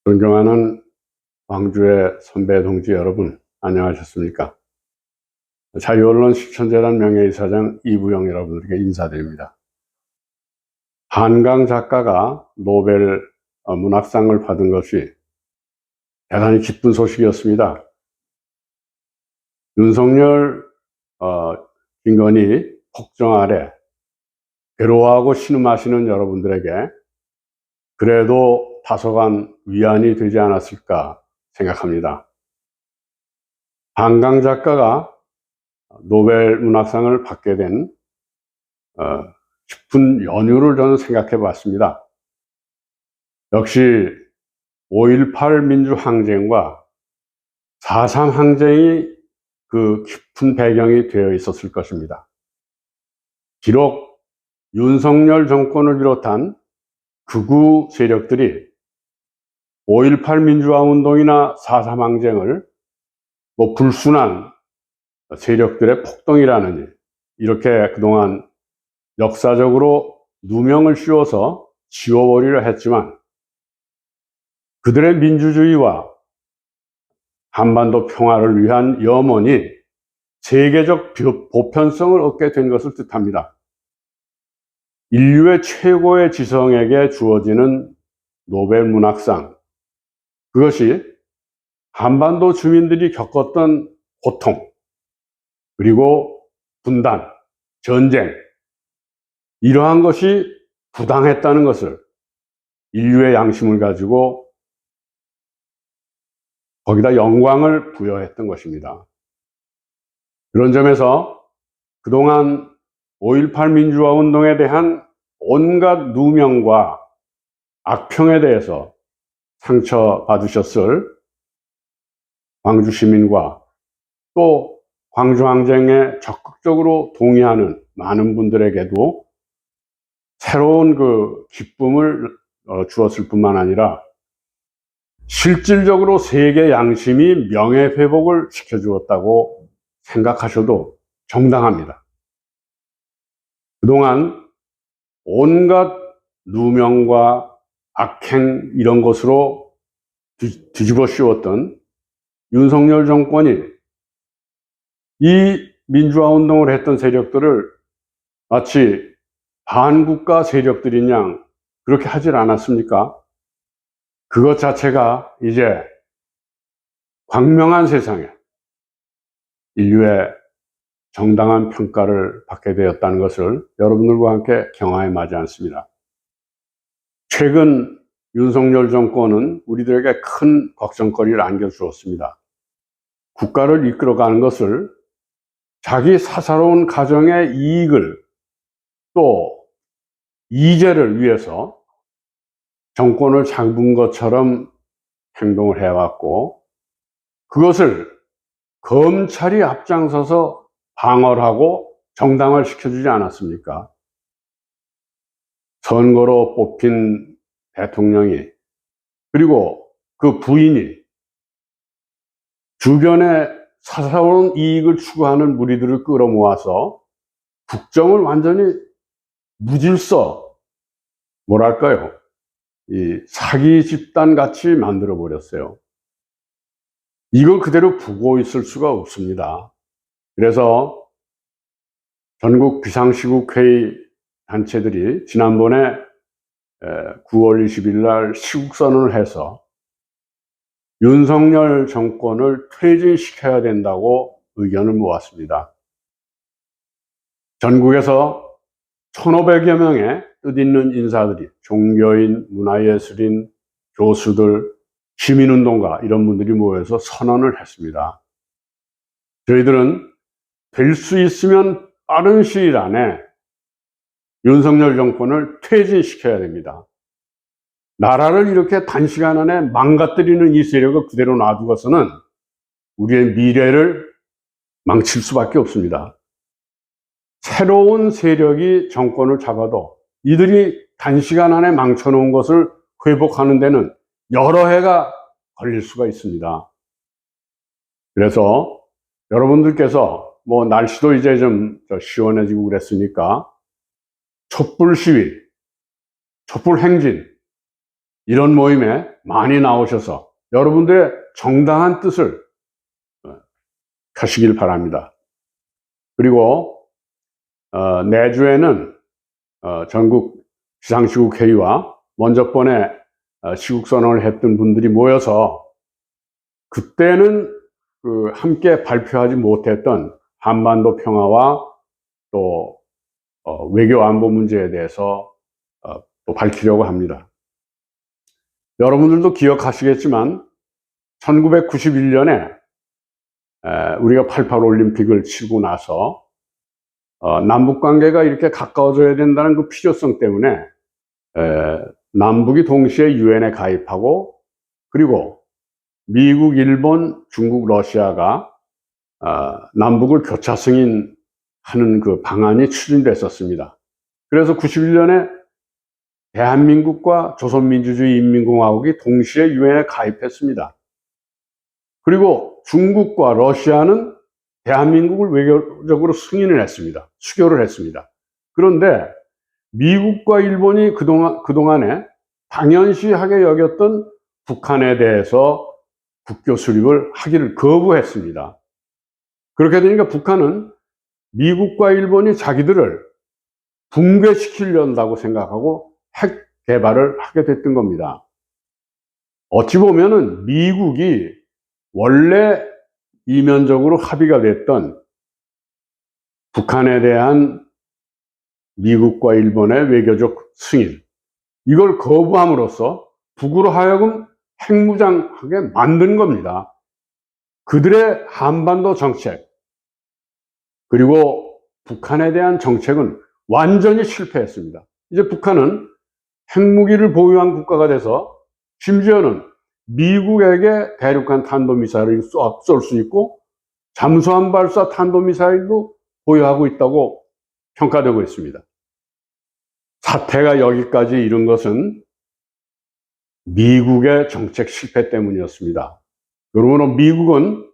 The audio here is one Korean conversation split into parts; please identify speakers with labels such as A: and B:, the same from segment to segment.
A: 존경하는 광주의 선배 동지 여러분, 안녕하셨습니까? 자유언론 실천재단 명예이사장 이부영 여러분들에게 인사드립니다. 한강 작가가 노벨 문학상을 받은 것이 대단히 기쁜 소식이었습니다. 윤석열, 김건희 폭정 아래 괴로워하고 신음하시는 여러분들에게 그래도 다소간 위안이 되지 않았을까 생각합니다. 한강 작가가 노벨 문학상을 받게 된 깊은 연유를 저는 생각해 봤습니다. 역시 5.18 민주항쟁과 4.3 항쟁이 그 깊은 배경이 되어 있었을 것입니다. 비록 윤석열 정권을 비롯한 극우 세력들이 5.18 민주화 운동이나 4.3 항쟁을 불순한 세력들의 폭동이라느니 이렇게 그동안 역사적으로 누명을 씌워서 지워버리려 했지만 그들의 민주주의와 한반도 평화를 위한 염원이 세계적 보편성을 얻게 된 것을 뜻합니다. 인류의 최고의 지성에게 주어지는 노벨 문학상, 그것이 한반도 주민들이 겪었던 고통, 그리고 분단, 전쟁, 이러한 것이 부당했다는 것을 인류의 양심을 가지고 거기다 영광을 부여했던 것입니다. 그런 점에서 그동안 5.18 민주화 운동에 대한 온갖 누명과 악평에 대해서 상처받으셨을 광주 시민과 또 광주항쟁에 적극적으로 동의하는 많은 분들에게도 새로운 그 기쁨을 주었을 뿐만 아니라 실질적으로 세계 양심이 명예회복을 시켜주었다고 생각하셔도 정당합니다. 그동안 온갖 누명과 악행 이런 것으로 뒤집어 씌웠던 윤석열 정권이 이 민주화 운동을 했던 세력들을 마치 반국가 세력들인 양 그렇게 하질 않았습니까? 그것 자체가 이제 광명한 세상에 인류의 정당한 평가를 받게 되었다는 것을 여러분들과 함께 경험해 마지 않습니다. 최근 윤석열 정권은 우리들에게 큰 걱정거리를 안겨주었습니다. 국가를 이끌어가는 것을 자기 사사로운 가정의 이익을 또 이재를 위해서 정권을 잡은 것처럼 행동을 해왔고 그것을 검찰이 앞장서서 방어를 하고 정당화를 시켜주지 않았습니까? 선거로 뽑힌 대통령이 그리고 그 부인이 주변에 사사로운 이익을 추구하는 무리들을 끌어모아서 국정을 완전히 무질서, 뭐랄까요, 이 사기 집단 같이 만들어 버렸어요. 이걸 그대로 보고 있을 수가 없습니다. 그래서 전국 비상시국회의 단체들이 지난번에 9월 20일 날 시국선언을 해서 윤석열 정권을 퇴진시켜야 된다고 의견을 모았습니다. 전국에서 1,500여 명의 뜻있는 인사들이 종교인, 문화예술인, 교수들, 시민운동가 이런 분들이 모여서 선언을 했습니다. 저희들은 될 수 있으면 빠른 시일 안에 윤석열 정권을 퇴진시켜야 됩니다. 나라를 이렇게 단시간 안에 망가뜨리는 이 세력을 그대로 놔두고서는 우리의 미래를 망칠 수밖에 없습니다. 새로운 세력이 정권을 잡아도 이들이 단시간 안에 망쳐놓은 것을 회복하는 데는 여러 해가 걸릴 수가 있습니다. 그래서 여러분들께서 날씨도 이제 좀 시원해지고 그랬으니까 촛불 시위, 촛불 행진 이런 모임에 많이 나오셔서 여러분들의 정당한 뜻을 하시길 바랍니다. 그리고 내주에는 전국 비상시국회의와 먼저 번에 시국선언을 했던 분들이 모여서 그때는 함께 발표하지 못했던 한반도 평화와 또 외교 안보 문제에 대해서 또 밝히려고 합니다. 여러분들도 기억하시겠지만 1991년에 우리가 88 올림픽을 치고 나서 남북 관계가 이렇게 가까워져야 된다는 그 필요성 때문에 남북이 동시에 유엔에 가입하고, 그리고 미국, 일본, 중국, 러시아가 남북을 교차 승인하는 그 방안이 추진됐었습니다. 그래서 91년에 대한민국과 조선민주주의 인민공화국이 동시에 유엔에 가입했습니다. 그리고 중국과 러시아는 대한민국을 외교적으로 승인을 했습니다. 수교를 했습니다. 그런데 미국과 일본이 그동안에 당연시하게 여겼던 북한에 대해서 국교 수립을 하기를 거부했습니다. 그렇게 되니까 북한은 미국과 일본이 자기들을 붕괴시키려고 생각하고 핵 개발을 하게 됐던 겁니다. 어찌 보면은 미국이 원래 이면적으로 합의가 됐던 북한에 대한 미국과 일본의 외교적 승인, 이걸 거부함으로써 북으로 하여금 핵무장하게 만든 겁니다. 그들의 한반도 정책, 그리고 북한에 대한 정책은 완전히 실패했습니다. 이제 북한은 핵무기를 보유한 국가가 돼서 심지어는 미국에게 대륙간 탄도미사일을 쏠 수 있고 잠수함 발사 탄도미사일도 보유하고 있다고 평가되고 있습니다. 사태가 여기까지 이른 것은 미국의 정책 실패 때문이었습니다. 그러므로 미국은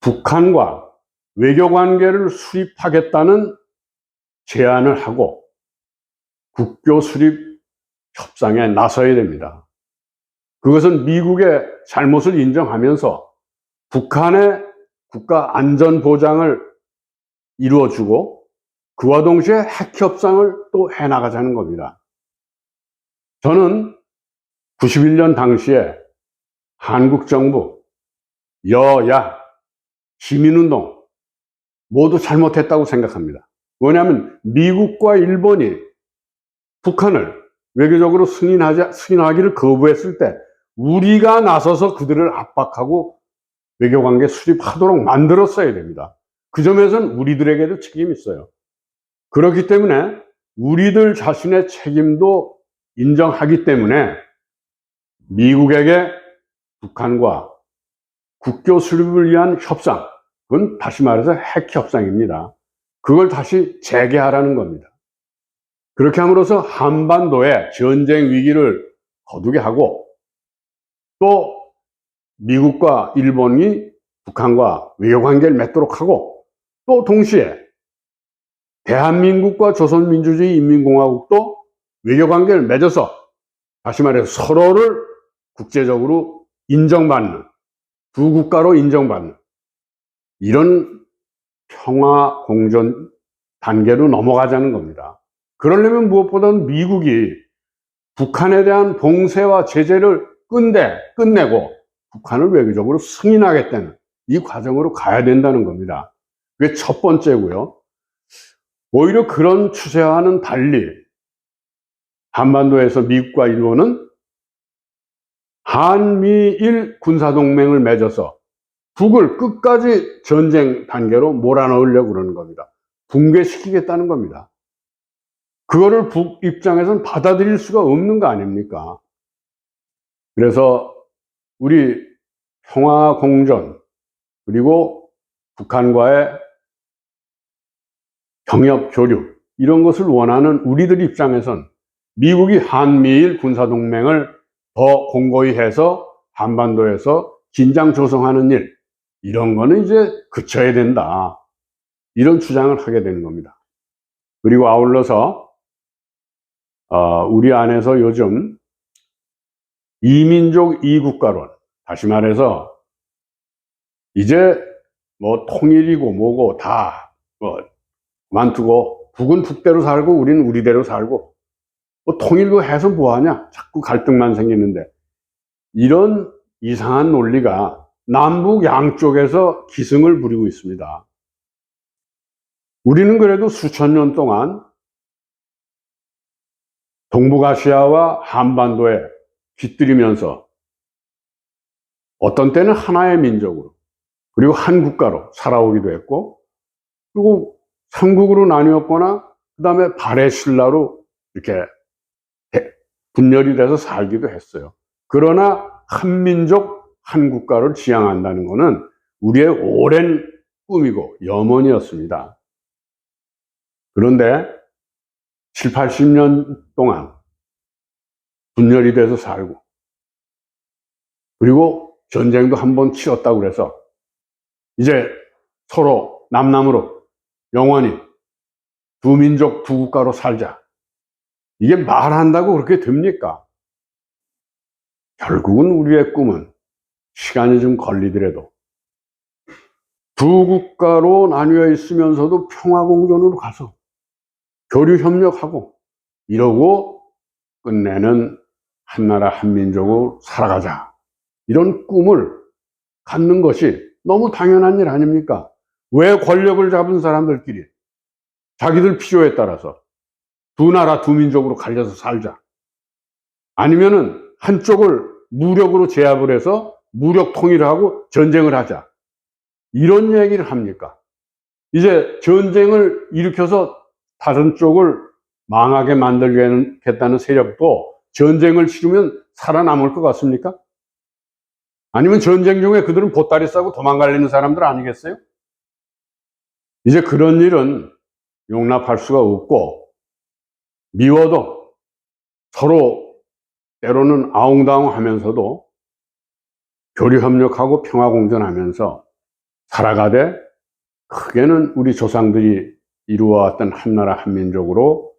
A: 북한과 외교관계를 수립하겠다는 제안을 하고 국교 수립 협상에 나서야 됩니다. 그것은 미국의 잘못을 인정하면서 북한의 국가 안전 보장을 이루어주고 그와 동시에 핵 협상을 또 해나가자는 겁니다. 저는 91년 당시에 한국 정부, 여야, 시민운동 모두 잘못했다고 생각합니다. 왜냐하면 미국과 일본이 북한을 외교적으로 승인하기를 거부했을 때 우리가 나서서 그들을 압박하고 외교관계 수립하도록 만들었어야 됩니다. 그 점에서는 우리들에게도 책임이 있어요. 그렇기 때문에 우리들 자신의 책임도 인정하기 때문에 미국에게 북한과 국교 수립을 위한 협상, 그건 다시 말해서 핵 협상입니다. 그걸 다시 재개하라는 겁니다. 그렇게 함으로써 한반도에 전쟁 위기를 거두게 하고 또 미국과 일본이 북한과 외교관계를 맺도록 하고 또 동시에 대한민국과 조선민주주의 인민공화국도 외교관계를 맺어서 다시 말해서 서로를 국제적으로 인정받는, 두 국가로 인정받는 이런 평화 공존 단계로 넘어가자는 겁니다. 그러려면 무엇보다는 미국이 북한에 대한 봉쇄와 제재를 끝내고 북한을 외교적으로 승인하겠다는 이 과정으로 가야 된다는 겁니다. 그게 첫 번째고요. 오히려 그런 추세와는 달리 한반도에서 미국과 일본은 한미일 군사동맹을 맺어서 북을 끝까지 전쟁 단계로 몰아넣으려고 그러는 겁니다. 붕괴시키겠다는 겁니다. 그거를 북 입장에서는 받아들일 수가 없는 거 아닙니까? 그래서 우리 평화 공존, 그리고 북한과의 경협 교류, 이런 것을 원하는 우리들 입장에선 미국이 한미일 군사동맹을 더 공고히 해서 한반도에서 긴장 조성하는 일, 이런 거는 이제 그쳐야 된다, 이런 주장을 하게 되는 겁니다. 그리고 아울러서 우리 안에서 요즘 이민족 이국가론, 다시 말해서 이제 뭐 통일이고 뭐고 다 뭐 그만두고 북은 북대로 살고 우리는 우리대로 살고 뭐 통일도 해서 뭐하냐, 자꾸 갈등만 생기는데, 이런 이상한 논리가 남북 양쪽에서 기승을 부리고 있습니다. 우리는 그래도 수천 년 동안 동북아시아와 한반도에 깃들이면서 어떤 때는 하나의 민족으로 그리고 한 국가로 살아오기도 했고, 그리고 삼국으로 나뉘었거나 그 다음에 발해 신라로 이렇게 분열이 돼서 살기도 했어요. 그러나 한민족 한 국가를 지향한다는 것은 우리의 오랜 꿈이고 염원이었습니다. 그런데 7, 80년 동안 분열이 돼서 살고, 그리고 전쟁도 한번 치렀다고 그래서 이제 서로 남남으로 영원히 두 민족 두 국가로 살자, 이게 말한다고 그렇게 됩니까? 결국은 우리의 꿈은 시간이 좀 걸리더라도 두 국가로 나뉘어 있으면서도 평화공존으로 가서 교류협력하고 이러고 끝내는 한나라 한민족으로 살아가자, 이런 꿈을 갖는 것이 너무 당연한 일 아닙니까? 왜 권력을 잡은 사람들끼리 자기들 필요에 따라서 두 나라 두 민족으로 갈려서 살자, 아니면은 한쪽을 무력으로 제압을 해서 무력 통일하고 전쟁을 하자, 이런 얘기를 합니까? 이제 전쟁을 일으켜서 다른 쪽을 망하게 만들겠다는 세력도 전쟁을 치르면 살아남을 것 같습니까? 아니면 전쟁 중에 그들은 보따리 싸고 도망가려는 사람들 아니겠어요? 이제 그런 일은 용납할 수가 없고, 미워도 서로 때로는 아웅다웅 하면서도 교류협력하고 평화공존하면서 살아가되, 크게는 우리 조상들이 이루어왔던 한나라 한민족으로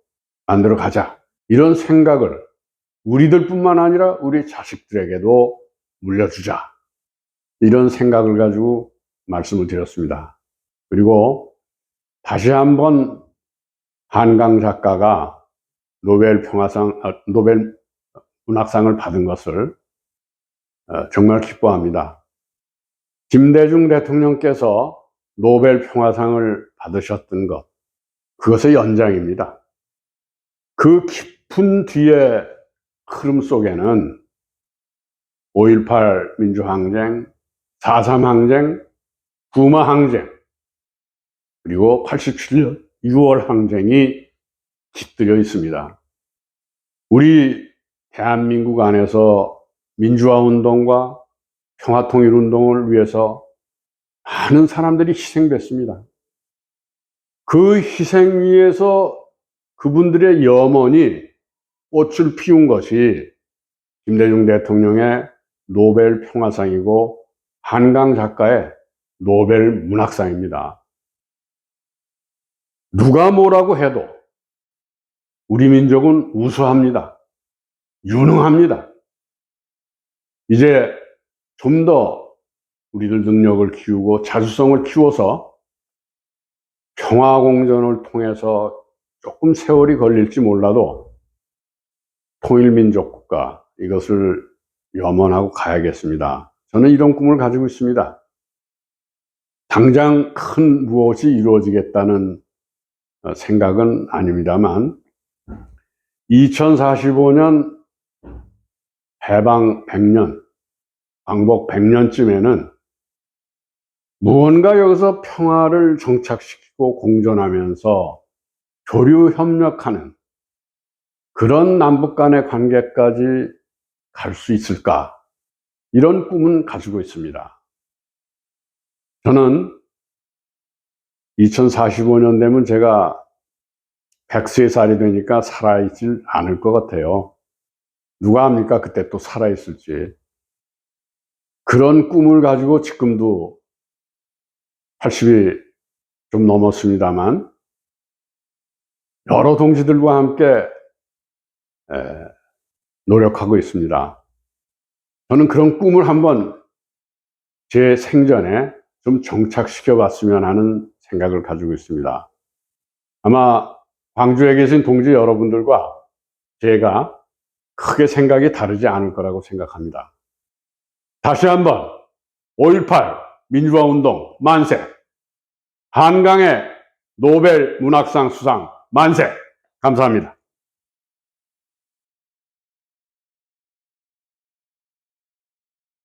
A: 만들어 가자, 이런 생각을 우리들 뿐만 아니라 우리 자식들에게도 물려주자, 이런 생각을 가지고 말씀을 드렸습니다. 그리고 다시 한번 한강 작가가 노벨 문학상을 받은 것을 정말 기뻐합니다. 김대중 대통령께서 노벨 평화상을 받으셨던 것, 그것의 연장입니다. 그 깊은 뒤의 흐름 속에는 5.18 민주항쟁, 4.3 항쟁, 부마 항쟁, 그리고 87년 6월 항쟁이 깃들여 있습니다. 우리 대한민국 안에서 민주화운동과 평화통일운동을 위해서 많은 사람들이 희생됐습니다. 그 희생 위에서 그분들의 염원이 꽃을 피운 것이 김대중 대통령의 노벨 평화상이고 한강 작가의 노벨 문학상입니다. 누가 뭐라고 해도 우리 민족은 우수합니다. 유능합니다. 이제 좀 더 우리들 능력을 키우고 자주성을 키워서 평화공존을 통해서 조금 세월이 걸릴지 몰라도 통일민족 국가, 이것을 염원하고 가야겠습니다. 저는 이런 꿈을 가지고 있습니다. 당장 큰 무엇이 이루어지겠다는 생각은 아닙니다만, 2045년 해방 100년, 광복 100년쯤에는 무언가 여기서 평화를 정착시키고 공존하면서 교류 협력하는 그런 남북 간의 관계까지 갈 수 있을까, 이런 꿈은 가지고 있습니다. 저는 2045년 되면 제가 103살이 되니까 살아있질 않을 것 같아요. 누가 합니까? 그때 또 살아있을지. 그런 꿈을 가지고 지금도 80이 좀 넘었습니다만 여러 동지들과 함께 노력하고 있습니다. 저는 그런 꿈을 한번 제 생전에 좀 정착시켜 봤으면 하는 생각을 가지고 있습니다. 아마 광주에 계신 동지 여러분들과 제가 크게 생각이 다르지 않을 거라고 생각합니다. 다시 한번 5.18 민주화 운동 만세! 한강의 노벨 문학상 수상 만세! 감사합니다.